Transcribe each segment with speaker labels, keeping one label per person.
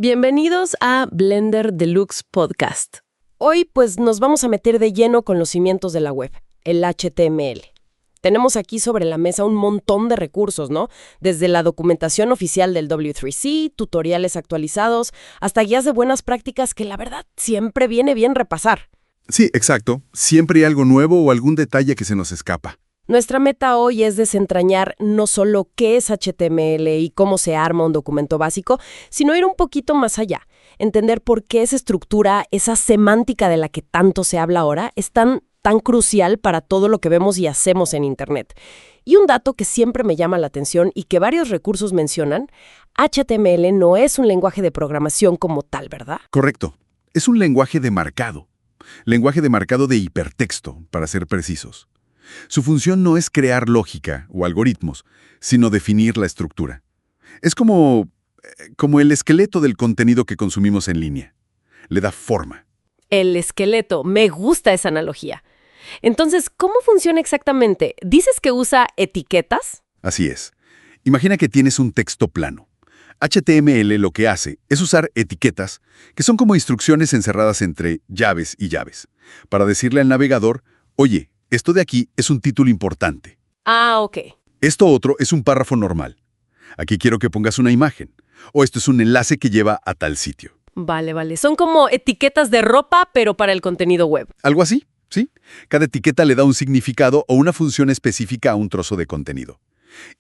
Speaker 1: Bienvenidos a Blender Deluxe Podcast. Hoy pues nos vamos a meter de lleno con los cimientos de la web, el HTML. Tenemos aquí sobre la mesa un montón de recursos, ¿no? Desde la documentación oficial del W3C, tutoriales actualizados, hasta guías de buenas prácticas que la verdad siempre viene bien repasar.
Speaker 2: Sí, exacto. Siempre hay algo nuevo o algún detalle que se nos escapa.
Speaker 1: Nuestra meta hoy es desentrañar no solo qué es HTML y cómo se arma un documento básico, sino ir un poquito más allá, entender por qué esa estructura, esa semántica de la que tanto se habla ahora, es tan crucial para todo lo que vemos y hacemos en Internet. Y un dato que siempre me llama la atención y que varios recursos mencionan, HTML no es un lenguaje de programación como tal, ¿verdad?
Speaker 2: Correcto. Es un lenguaje de marcado. Lenguaje de marcado de hipertexto, para ser precisos. Su función no es crear lógica o algoritmos, sino definir la estructura. Es como el esqueleto del contenido que consumimos en línea. Le da forma.
Speaker 1: El esqueleto, me gusta esa analogía. Entonces, ¿cómo funciona exactamente? ¿Dices que usa etiquetas?
Speaker 2: Así es. Imagina que tienes un texto plano. HTML lo que hace es usar etiquetas, que son como instrucciones encerradas entre llaves y llaves, para decirle al navegador, oye, esto de aquí es un título importante.
Speaker 1: Ah, ok.
Speaker 2: Esto otro es un párrafo normal. Aquí quiero que pongas una imagen. O esto es un enlace que lleva a tal sitio.
Speaker 1: Vale. Son como etiquetas de ropa, pero para el contenido web.
Speaker 2: Algo así, ¿sí? Cada etiqueta le da un significado o una función específica a un trozo de contenido.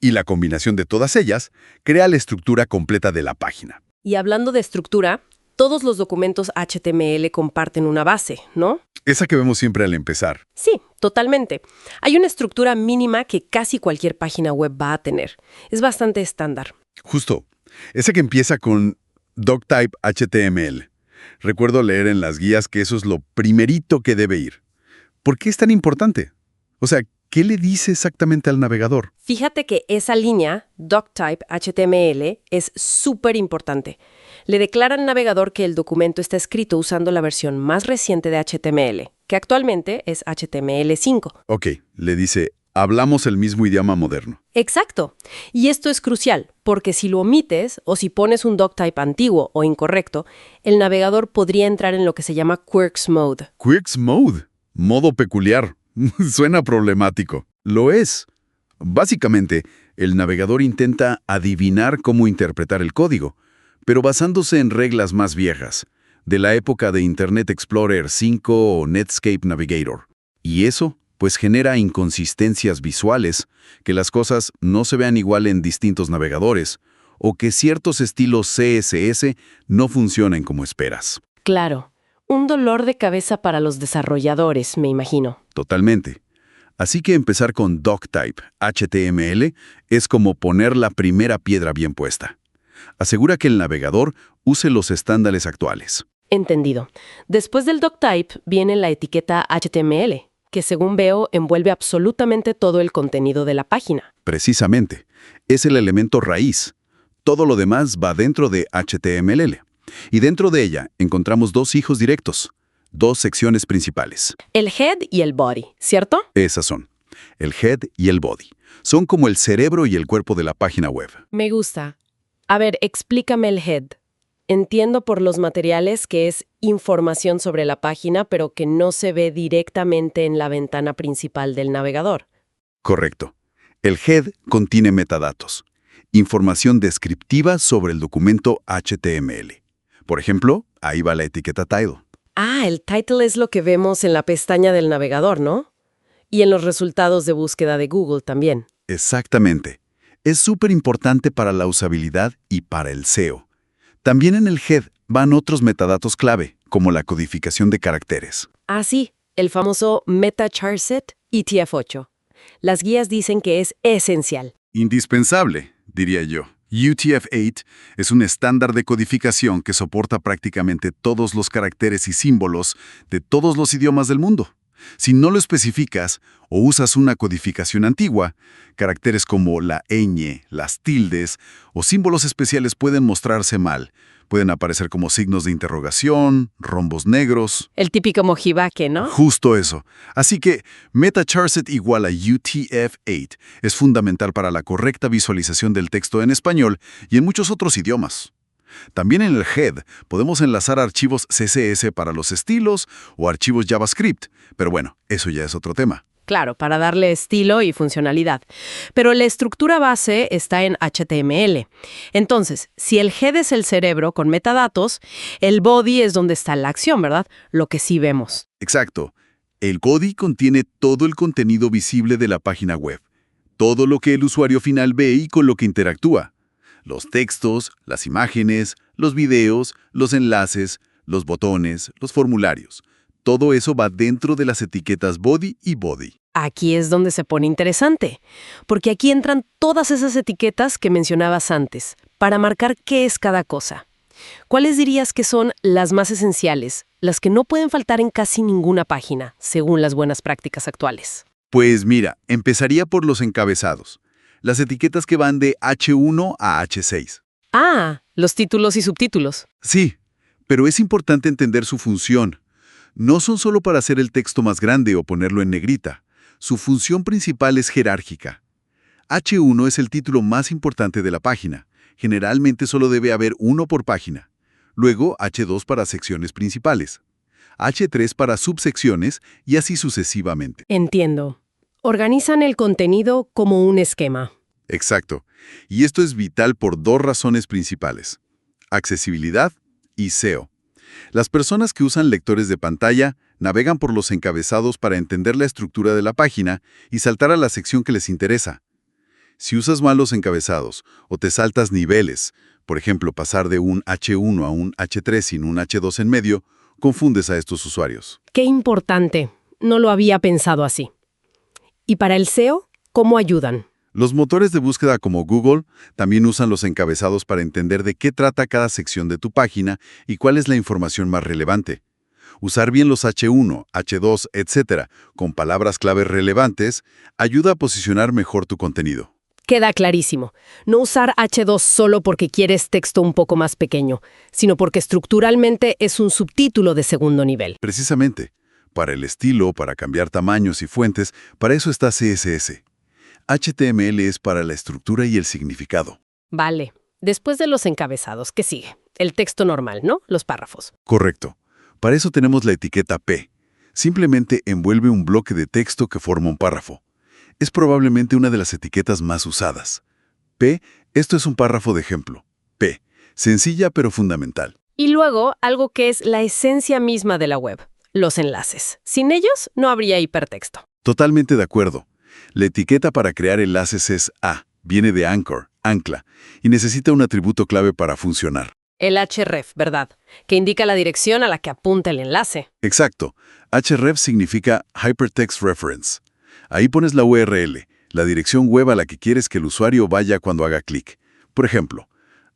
Speaker 2: Y la combinación de todas ellas crea la estructura completa de la página.
Speaker 1: Y hablando de estructura, todos los documentos HTML comparten una base, ¿no?
Speaker 2: Esa que vemos siempre al empezar.
Speaker 1: Sí, totalmente. Hay una estructura mínima que casi cualquier página web va a tener. Es bastante estándar.
Speaker 2: Justo. Esa que empieza con doctype HTML. Recuerdo leer en las guías que eso es lo primerito que debe ir. ¿Por qué es tan importante? O sea, ¿qué le dice exactamente al navegador?
Speaker 1: Fíjate que esa línea, doctype HTML, es súper importante. Le declara al navegador que el documento está escrito usando la versión más reciente de HTML, que actualmente es HTML5.
Speaker 2: Ok, le dice, hablamos el mismo idioma moderno.
Speaker 1: Exacto. Y esto es crucial, porque si lo omites o si pones un doctype antiguo o incorrecto, el navegador podría entrar en lo que se llama Quirks Mode.
Speaker 2: Quirks Mode, modo peculiar. Suena problemático. Lo es. Básicamente, el navegador intenta adivinar cómo interpretar el código, pero basándose en reglas más viejas, de la época de Internet Explorer 5 o Netscape Navigator. Y eso, pues genera inconsistencias visuales, que las cosas no se vean igual en distintos navegadores, o que ciertos estilos CSS no funcionen como esperas.
Speaker 1: Claro, un dolor de cabeza para los desarrolladores, me imagino.
Speaker 2: Totalmente. Así que empezar con doctype HTML es como poner la primera piedra bien puesta. Asegura que el navegador use los estándares actuales.
Speaker 1: Entendido. Después del doctype viene la etiqueta HTML, que según veo envuelve absolutamente todo el contenido de la página.
Speaker 2: Precisamente. Es el elemento raíz. Todo lo demás va dentro de HTML. Y dentro de ella encontramos dos hijos directos, dos secciones principales.
Speaker 1: El head y el body, ¿cierto?
Speaker 2: Esas son. El head y el body. Son como el cerebro y el cuerpo de la página web.
Speaker 1: Me gusta. A ver, explícame el head. Entiendo por los materiales que es información sobre la página, pero que no se ve directamente en la ventana principal del navegador.
Speaker 2: Correcto. El head contiene metadatos, información descriptiva sobre el documento HTML. Por ejemplo, ahí va la etiqueta title.
Speaker 1: Ah, el title es lo que vemos en la pestaña del navegador, ¿no? Y en los resultados de búsqueda de Google también.
Speaker 2: Exactamente. Es súper importante para la usabilidad y para el SEO. También en el head van otros metadatos clave, como la codificación de caracteres.
Speaker 1: Ah, sí, el famoso MetaCharset UTF-8. Las guías dicen que es esencial.
Speaker 2: Indispensable, diría yo. UTF-8 es un estándar de codificación que soporta prácticamente todos los caracteres y símbolos de todos los idiomas del mundo. Si no lo especificas o usas una codificación antigua, caracteres como la ñ, las tildes o símbolos especiales pueden mostrarse mal. Pueden aparecer como signos de interrogación, rombos negros.
Speaker 1: El típico mojibaque, ¿no?
Speaker 2: Justo eso. Así que MetaCharset igual a UTF-8 es fundamental para la correcta visualización del texto en español y en muchos otros idiomas. También en el head podemos enlazar archivos CSS para los estilos o archivos JavaScript, pero bueno, eso ya es otro tema.
Speaker 1: Claro, para darle estilo y funcionalidad. Pero la estructura base está en HTML. Entonces, si el head es el cerebro con metadatos, el body es donde está la acción, ¿verdad? Lo que sí vemos.
Speaker 2: Exacto. El body contiene todo el contenido visible de la página web, todo lo que el usuario final ve y con lo que interactúa. Los textos, las imágenes, los videos, los enlaces, los botones, los formularios. Todo eso va dentro de las etiquetas body y body.
Speaker 1: Aquí es donde se pone interesante, porque aquí entran todas esas etiquetas que mencionabas antes, para marcar qué es cada cosa. ¿Cuáles dirías que son las más esenciales, las que no pueden faltar en casi ninguna página, según las buenas prácticas actuales?
Speaker 2: Pues mira, empezaría por los encabezados. Las etiquetas que van de H1 a H6.
Speaker 1: Ah, los títulos y subtítulos.
Speaker 2: Sí, pero es importante entender su función. No son solo para hacer el texto más grande o ponerlo en negrita. Su función principal es jerárquica. H1 es el título más importante de la página. Generalmente solo debe haber uno por página. Luego H2 para secciones principales. H3 para subsecciones y así sucesivamente.
Speaker 1: Entiendo. Organizan el contenido como un esquema.
Speaker 2: Exacto. Y esto es vital por dos razones principales: accesibilidad y SEO. Las personas que usan lectores de pantalla navegan por los encabezados para entender la estructura de la página y saltar a la sección que les interesa. Si usas mal los encabezados o te saltas niveles, por ejemplo, pasar de un H1 a un H3 sin un H2 en medio, confundes a estos usuarios.
Speaker 1: Qué importante. No lo había pensado así. ¿Y para el SEO, cómo ayudan?
Speaker 2: Los motores de búsqueda como Google también usan los encabezados para entender de qué trata cada sección de tu página y cuál es la información más relevante. Usar bien los H1, H2, etc., con palabras clave relevantes, ayuda a posicionar mejor tu contenido.
Speaker 1: Queda clarísimo. No usar H2 solo porque quieres texto un poco más pequeño, sino porque estructuralmente es un subtítulo de segundo nivel.
Speaker 2: Precisamente, para el estilo, para cambiar tamaños y fuentes, para eso está CSS. HTML es para la estructura y el significado.
Speaker 1: Vale. Después de los encabezados, ¿qué sigue? El texto normal, ¿no? Los párrafos.
Speaker 2: Correcto. Para eso tenemos la etiqueta P. Simplemente envuelve un bloque de texto que forma un párrafo. Es probablemente una de las etiquetas más usadas. P, esto es un párrafo de ejemplo. P, sencilla pero fundamental.
Speaker 1: Y luego, algo que es la esencia misma de la web, los enlaces. Sin ellos, no habría hipertexto.
Speaker 2: Totalmente de acuerdo. La etiqueta para crear enlaces es A, viene de anchor, ancla, y necesita un atributo clave para funcionar.
Speaker 1: El href, ¿verdad? Que indica la dirección a la que apunta el enlace.
Speaker 2: Exacto. href significa Hypertext Reference. Ahí pones la URL, la dirección web a la que quieres que el usuario vaya cuando haga clic. Por ejemplo,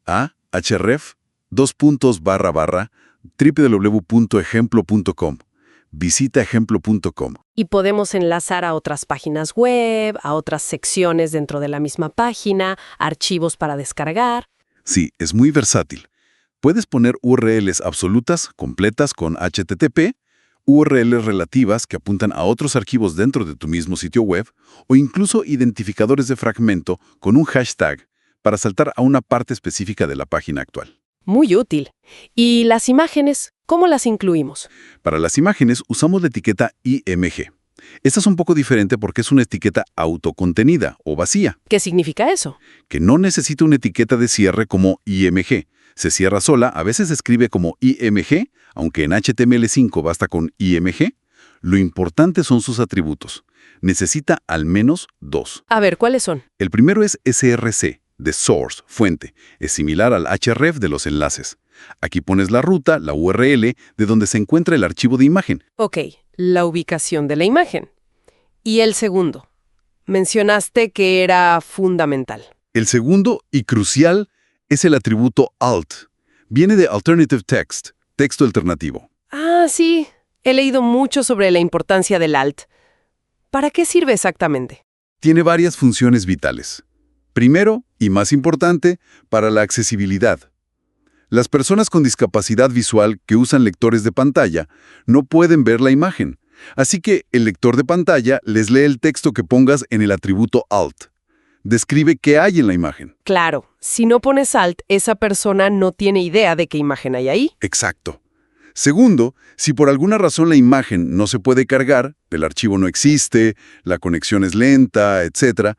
Speaker 2: href://www.ejemplo.com. Visita ejemplo.com.
Speaker 1: Y podemos enlazar a otras páginas web, a otras secciones dentro de la misma página, archivos para descargar.
Speaker 2: Sí, es muy versátil. Puedes poner URLs absolutas, completas con HTTP, URLs relativas que apuntan a otros archivos dentro de tu mismo sitio web, o incluso identificadores de fragmento con un hashtag para saltar a una parte específica de la página actual.
Speaker 1: Muy útil. ¿Y las imágenes, cómo las incluimos?
Speaker 2: Para las imágenes usamos la etiqueta IMG. Esta es un poco diferente porque es una etiqueta autocontenida o vacía,
Speaker 1: ¿Qué significa eso?
Speaker 2: que no necesita una etiqueta de cierre como IMG. Se cierra sola, a veces se escribe como IMG, aunque en HTML5 basta con IMG. Lo importante son sus atributos. Necesita al menos dos.
Speaker 1: A ver, ¿cuáles son?
Speaker 2: El primero es src, de source, fuente. Es similar al href de los enlaces. Aquí pones la ruta, la URL, de donde se encuentra el archivo de imagen.
Speaker 1: Ok, la ubicación de la imagen. ¿Y el segundo? Mencionaste que era fundamental.
Speaker 2: El segundo y crucial es el atributo alt. Viene de Alternative Text, texto alternativo.
Speaker 1: Ah, sí. He leído mucho sobre la importancia del alt. ¿Para qué sirve exactamente?
Speaker 2: Tiene varias funciones vitales. Primero, y más importante, para la accesibilidad. Las personas con discapacidad visual que usan lectores de pantalla no pueden ver la imagen, así que el lector de pantalla les lee el texto que pongas en el atributo alt. Describe qué hay en la imagen.
Speaker 1: Claro, si no pones Alt, esa persona no tiene idea de qué imagen hay ahí.
Speaker 2: Exacto. Segundo, si por alguna razón la imagen no se puede cargar, el archivo no existe, la conexión es lenta, etc.,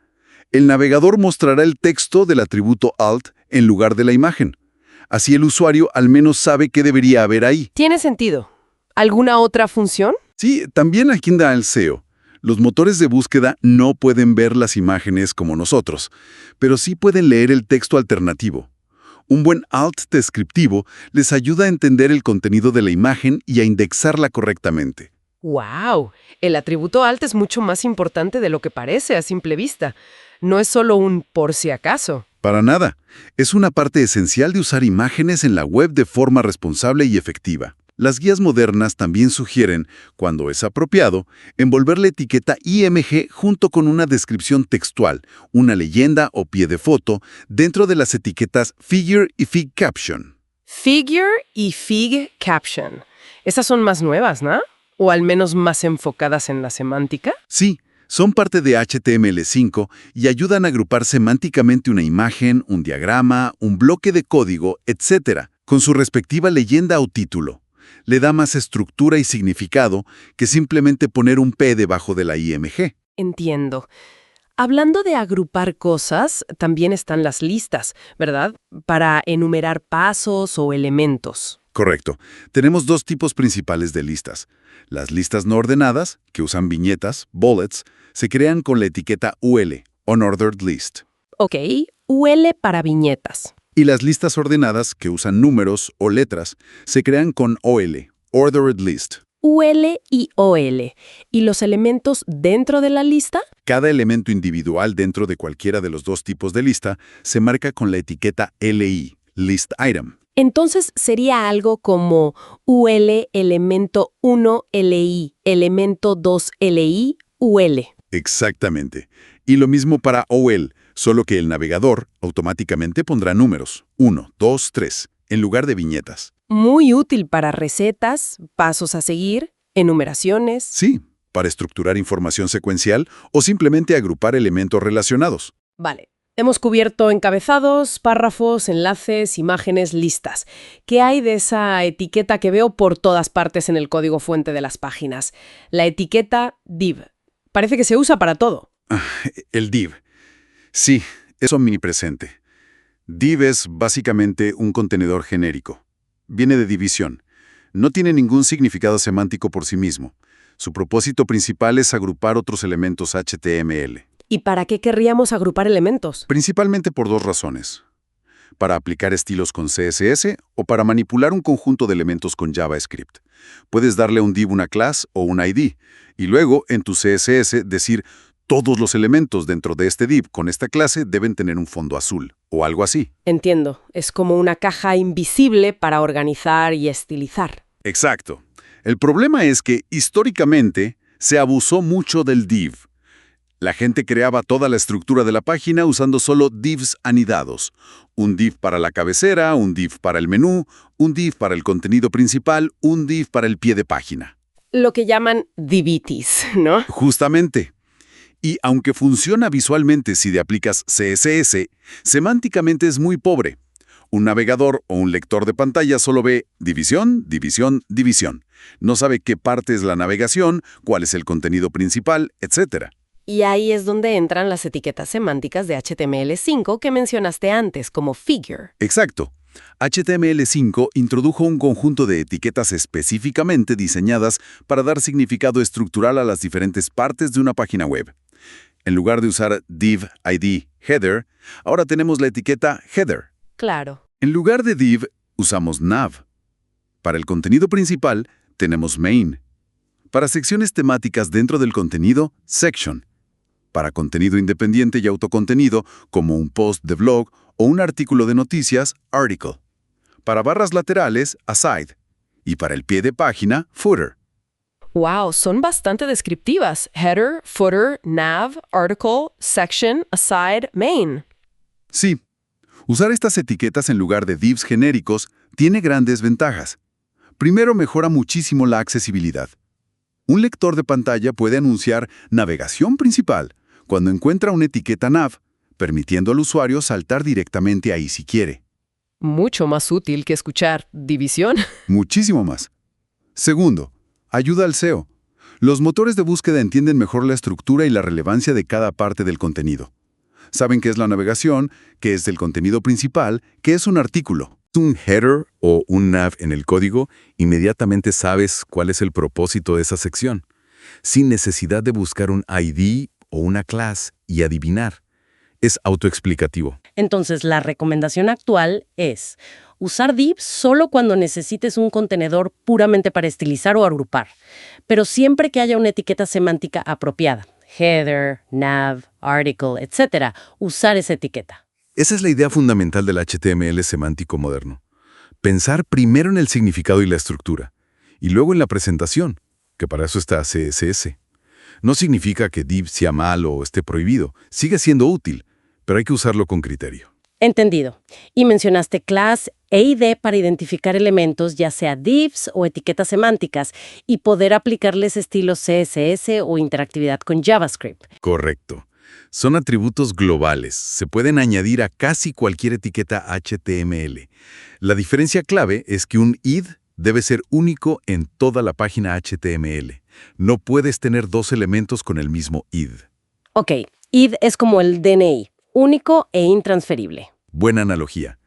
Speaker 2: el navegador mostrará el texto del atributo alt en lugar de la imagen. Así el usuario al menos sabe qué debería haber ahí.
Speaker 1: Tiene sentido. ¿Alguna otra función?
Speaker 2: Sí, también aquí da el SEO. Los motores de búsqueda no pueden ver las imágenes como nosotros, pero sí pueden leer el texto alternativo. Un buen alt descriptivo les ayuda a entender el contenido de la imagen y a indexarla correctamente.
Speaker 1: ¡Wow! El atributo alt es mucho más importante de lo que parece a simple vista. No es solo un por si acaso.
Speaker 2: Para nada. Es una parte esencial de usar imágenes en la web de forma responsable y efectiva. Las guías modernas también sugieren, cuando es apropiado, envolver la etiqueta IMG junto con una descripción textual, una leyenda o pie de foto, dentro de las etiquetas Figure y Fig Caption.
Speaker 1: Figure y Fig Caption. Esas son más nuevas, ¿no? O al menos más enfocadas en la semántica.
Speaker 2: Sí, son parte de HTML5 y ayudan a agrupar semánticamente una imagen, un diagrama, un bloque de código, etc., con su respectiva leyenda o título. Le da más estructura y significado que simplemente poner un P debajo de la IMG.
Speaker 1: Entiendo. Hablando de agrupar cosas, también están las listas, ¿verdad? Para enumerar pasos o elementos.
Speaker 2: Correcto. Tenemos dos tipos principales de listas. Las listas no ordenadas, que usan viñetas, bullets, se crean con la etiqueta UL, Unordered List.
Speaker 1: Ok, UL para viñetas.
Speaker 2: Y las listas ordenadas, que usan números o letras, se crean con OL, Ordered List.
Speaker 1: UL y OL. ¿Y los elementos dentro de la lista?
Speaker 2: Cada elemento individual dentro de cualquiera de los dos tipos de lista se marca con la etiqueta LI, List Item.
Speaker 1: Entonces sería algo como UL elemento 1 LI, elemento 2 LI, UL.
Speaker 2: Exactamente. Y lo mismo para OL, solo que el navegador automáticamente pondrá números, 1, 2, 3, en lugar de viñetas.
Speaker 1: Muy útil para recetas, pasos a seguir, enumeraciones.
Speaker 2: Sí, para estructurar información secuencial o simplemente agrupar elementos relacionados.
Speaker 1: Vale. Hemos cubierto encabezados, párrafos, enlaces, imágenes, listas. ¿Qué hay de esa etiqueta que veo por todas partes en el código fuente de las páginas? La etiqueta div. Parece que se usa para todo.
Speaker 2: El div. Sí, es omnipresente. Div es básicamente un contenedor genérico. Viene de división. No tiene ningún significado semántico por sí mismo. Su propósito principal es agrupar otros elementos HTML.
Speaker 1: ¿Y para qué querríamos agrupar elementos?
Speaker 2: Principalmente por dos razones. Para aplicar estilos con CSS o para manipular un conjunto de elementos con JavaScript. Puedes darle a un div una clase o un ID, y luego en tu CSS decir todos los elementos dentro de este div con esta clase deben tener un fondo azul, o algo así.
Speaker 1: Entiendo. Es como una caja invisible para organizar y estilizar.
Speaker 2: Exacto. El problema es que, históricamente, se abusó mucho del div. La gente creaba toda la estructura de la página usando solo divs anidados. Un div para la cabecera, un div para el menú, un div para el contenido principal, un div para el pie de página.
Speaker 1: Lo que llaman divitis, ¿no?
Speaker 2: Justamente. Y aunque funciona visualmente si le aplicas CSS, semánticamente es muy pobre. Un navegador o un lector de pantalla solo ve división, división, división. No sabe qué parte es la navegación, cuál es el contenido principal, etc.
Speaker 1: Y ahí es donde entran las etiquetas semánticas de HTML5 que mencionaste antes, como figure.
Speaker 2: Exacto. HTML5 introdujo un conjunto de etiquetas específicamente diseñadas para dar significado estructural a las diferentes partes de una página web. En lugar de usar div, id, header, ahora tenemos la etiqueta header.
Speaker 1: Claro.
Speaker 2: En lugar de div, usamos nav. Para el contenido principal, tenemos main. Para secciones temáticas dentro del contenido, section. Para contenido independiente y autocontenido, como un post de blog o un artículo de noticias, article. Para barras laterales, aside. Y para el pie de página, footer.
Speaker 1: Wow, son bastante descriptivas. Header, footer, nav, article, section, aside, main.
Speaker 2: Sí, usar estas etiquetas en lugar de divs genéricos tiene grandes ventajas. Primero, mejora muchísimo la accesibilidad. Un lector de pantalla puede anunciar navegación principal cuando encuentra una etiqueta nav, permitiendo al usuario saltar directamente ahí si quiere.
Speaker 1: Mucho más útil que escuchar división.
Speaker 2: Muchísimo más. Segundo, ayuda al SEO. Los motores de búsqueda entienden mejor la estructura y la relevancia de cada parte del contenido. Saben qué es la navegación, qué es el contenido principal, qué es un artículo. Un header o un nav en el código, inmediatamente sabes cuál es el propósito de esa sección, sin necesidad de buscar un ID o una clase y adivinar. Es autoexplicativo.
Speaker 3: Entonces, la recomendación actual es usar divs solo cuando necesites un contenedor puramente para estilizar o agrupar, pero siempre que haya una etiqueta semántica apropiada. Header, nav, article, etc. Usar esa etiqueta.
Speaker 2: Esa es la idea fundamental del HTML semántico moderno. Pensar primero en el significado y la estructura, y luego en la presentación, que para eso está CSS. No significa que div sea malo o esté prohibido, sigue siendo útil, pero hay que usarlo con criterio.
Speaker 3: Entendido. Y mencionaste class e ID para identificar elementos, ya sea divs o etiquetas semánticas, y poder aplicarles estilos CSS o interactividad con JavaScript.
Speaker 2: Correcto. Son atributos globales. Se pueden añadir a casi cualquier etiqueta HTML. La diferencia clave es que un id debe ser único en toda la página HTML. No puedes tener dos elementos con el mismo id.
Speaker 3: Ok, id es como el DNI, único e intransferible.
Speaker 2: Buena analogía.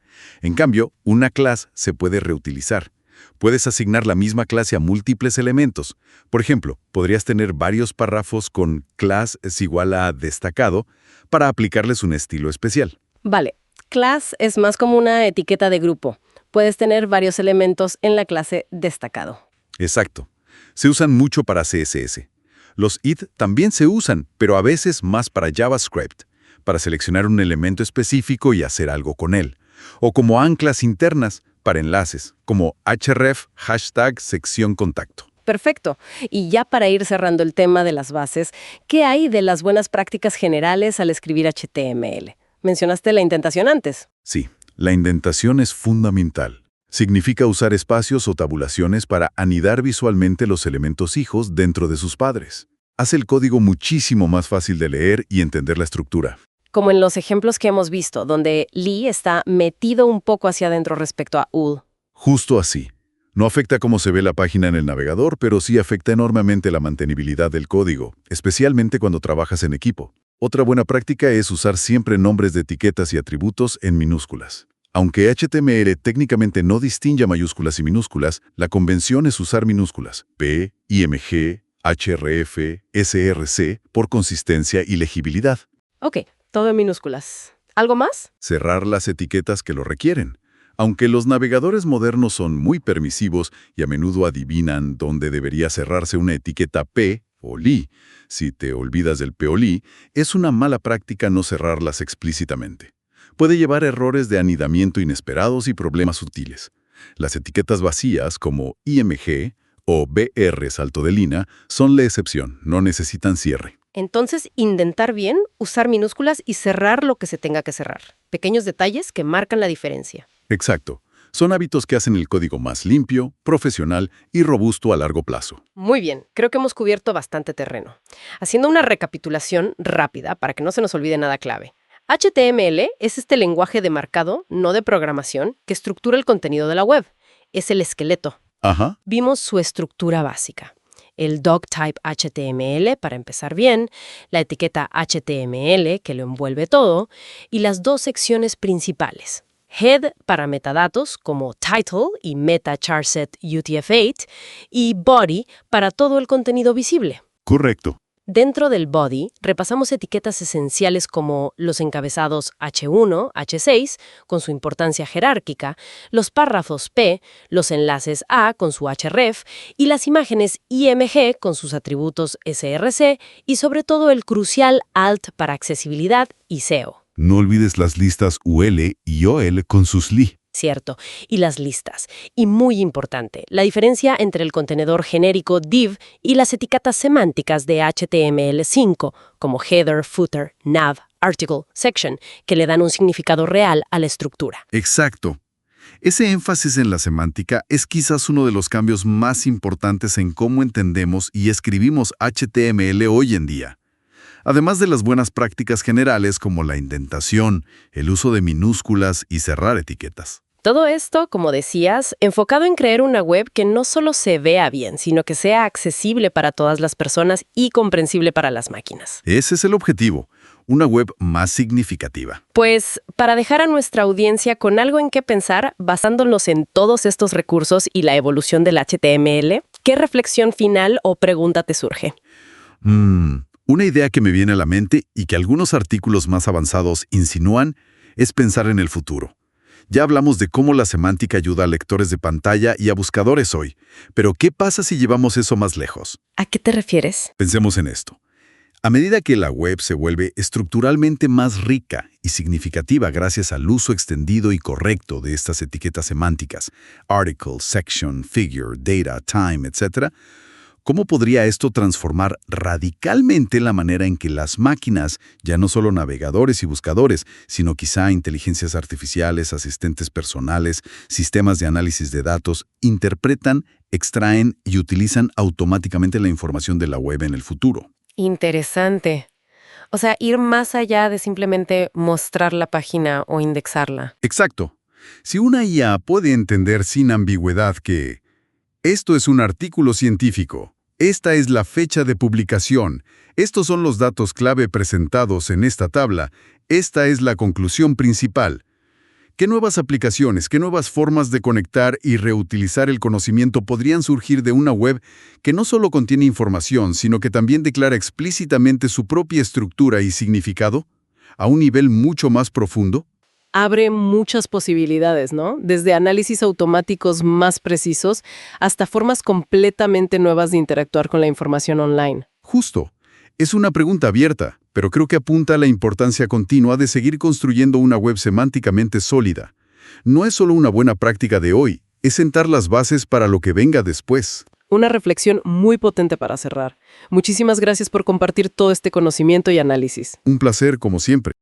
Speaker 2: En cambio, una clase se puede reutilizar. Puedes asignar la misma clase a múltiples elementos. Por ejemplo, podrías tener varios párrafos con class es igual a destacado para aplicarles un estilo especial.
Speaker 3: Vale, class es más como una etiqueta de grupo. Puedes tener varios elementos en la clase destacado.
Speaker 2: Exacto. Se usan mucho para CSS. Los id también se usan, pero a veces más para JavaScript, para seleccionar un elemento específico y hacer algo con él. O como anclas internas para enlaces, como href #sección contacto.
Speaker 3: Perfecto. Y ya para ir cerrando el tema de las bases, ¿qué hay de las buenas prácticas generales al escribir HTML? Mencionaste la indentación antes.
Speaker 2: Sí, la indentación es fundamental. Significa usar espacios o tabulaciones para anidar visualmente los elementos hijos dentro de sus padres. Hace el código muchísimo más fácil de leer y entender la estructura.
Speaker 3: Como en los ejemplos que hemos visto, donde Lee está metido un poco hacia adentro respecto a ul.
Speaker 2: Justo así. No afecta cómo se ve la página en el navegador, pero sí afecta enormemente la mantenibilidad del código, especialmente cuando trabajas en equipo. Otra buena práctica es usar siempre nombres de etiquetas y atributos en minúsculas. Aunque HTML técnicamente no distingue a mayúsculas y minúsculas, la convención es usar minúsculas, P, IMG, href, src, por consistencia y legibilidad.
Speaker 3: Ok, todo en minúsculas. ¿Algo más?
Speaker 2: Cerrar las etiquetas que lo requieren. Aunque los navegadores modernos son muy permisivos y a menudo adivinan dónde debería cerrarse una etiqueta P o li, si te olvidas del P o li, es una mala práctica no cerrarlas explícitamente. Puede llevar errores de anidamiento inesperados y problemas sutiles. Las etiquetas vacías como IMG o BR salto de línea son la excepción, no necesitan cierre.
Speaker 3: Entonces, indentar bien, usar minúsculas y cerrar lo que se tenga que cerrar. Pequeños detalles que marcan la diferencia.
Speaker 2: Exacto. Son hábitos que hacen el código más limpio, profesional y robusto a largo plazo.
Speaker 3: Muy bien, creo que hemos cubierto bastante terreno. Haciendo una recapitulación rápida para que no se nos olvide nada clave. HTML es este lenguaje de marcado, no de programación, que estructura el contenido de la web. Es el esqueleto.
Speaker 2: Ajá.
Speaker 3: Vimos su estructura básica. El doctype HTML, para empezar bien, la etiqueta HTML, que lo envuelve todo, y las dos secciones principales. Head para metadatos como title y meta charset UTF-8 y body para todo el contenido visible.
Speaker 2: Correcto.
Speaker 3: Dentro del body repasamos etiquetas esenciales como los encabezados H1, H6 con su importancia jerárquica, los párrafos P, los enlaces A con su href y las imágenes IMG con sus atributos src y sobre todo el crucial alt para accesibilidad y SEO.
Speaker 2: No olvides las listas UL y OL con sus li.
Speaker 3: Cierto, y las listas. Y muy importante, la diferencia entre el contenedor genérico div y las etiquetas semánticas de HTML5, como header, footer, nav, article, section, que le dan un significado real a la estructura.
Speaker 2: Exacto. Ese énfasis en la semántica es quizás uno de los cambios más importantes en cómo entendemos y escribimos HTML hoy en día. además de las buenas prácticas generales como la indentación, el uso de minúsculas y cerrar etiquetas.
Speaker 3: Todo esto, como decías, enfocado en crear una web que no solo se vea bien, sino que sea accesible para todas las personas y comprensible para las máquinas.
Speaker 2: Ese es el objetivo, una web más significativa.
Speaker 3: Pues, para dejar a nuestra audiencia con algo en qué pensar, basándonos en todos estos recursos y la evolución del HTML, ¿qué reflexión final o pregunta te surge?
Speaker 2: Una idea que me viene a la mente y que algunos artículos más avanzados insinúan es pensar en el futuro. Ya hablamos de cómo la semántica ayuda a lectores de pantalla y a buscadores hoy, pero ¿qué pasa si llevamos eso más lejos?
Speaker 3: ¿A qué te refieres?
Speaker 2: Pensemos en esto. A medida que la web se vuelve estructuralmente más rica y significativa gracias al uso extendido y correcto de estas etiquetas semánticas, article, section, figure, data, time, etc., ¿cómo podría esto transformar radicalmente la manera en que las máquinas, ya no solo navegadores y buscadores, sino quizá inteligencias artificiales, asistentes personales, sistemas de análisis de datos, interpretan, extraen y utilizan automáticamente la información de la web en el futuro?
Speaker 3: Interesante. O sea, ir más allá de simplemente mostrar la página o indexarla.
Speaker 2: Exacto. Si una IA puede entender sin ambigüedad que esto es un artículo científico, esta es la fecha de publicación, estos son los datos clave presentados en esta tabla, esta es la conclusión principal. ¿Qué nuevas aplicaciones, qué nuevas formas de conectar y reutilizar el conocimiento podrían surgir de una web que no solo contiene información, sino que también declara explícitamente su propia estructura y significado, a un nivel mucho más profundo?
Speaker 3: Abre muchas posibilidades, ¿no? Desde análisis automáticos más precisos hasta formas completamente nuevas de interactuar con la información online.
Speaker 2: Justo. Es una pregunta abierta, pero creo que apunta a la importancia continua de seguir construyendo una web semánticamente sólida. No es solo una buena práctica de hoy, es sentar las bases para lo que venga después.
Speaker 3: Una reflexión muy potente para cerrar. Muchísimas gracias por compartir todo este conocimiento y análisis.
Speaker 2: Un placer, como siempre.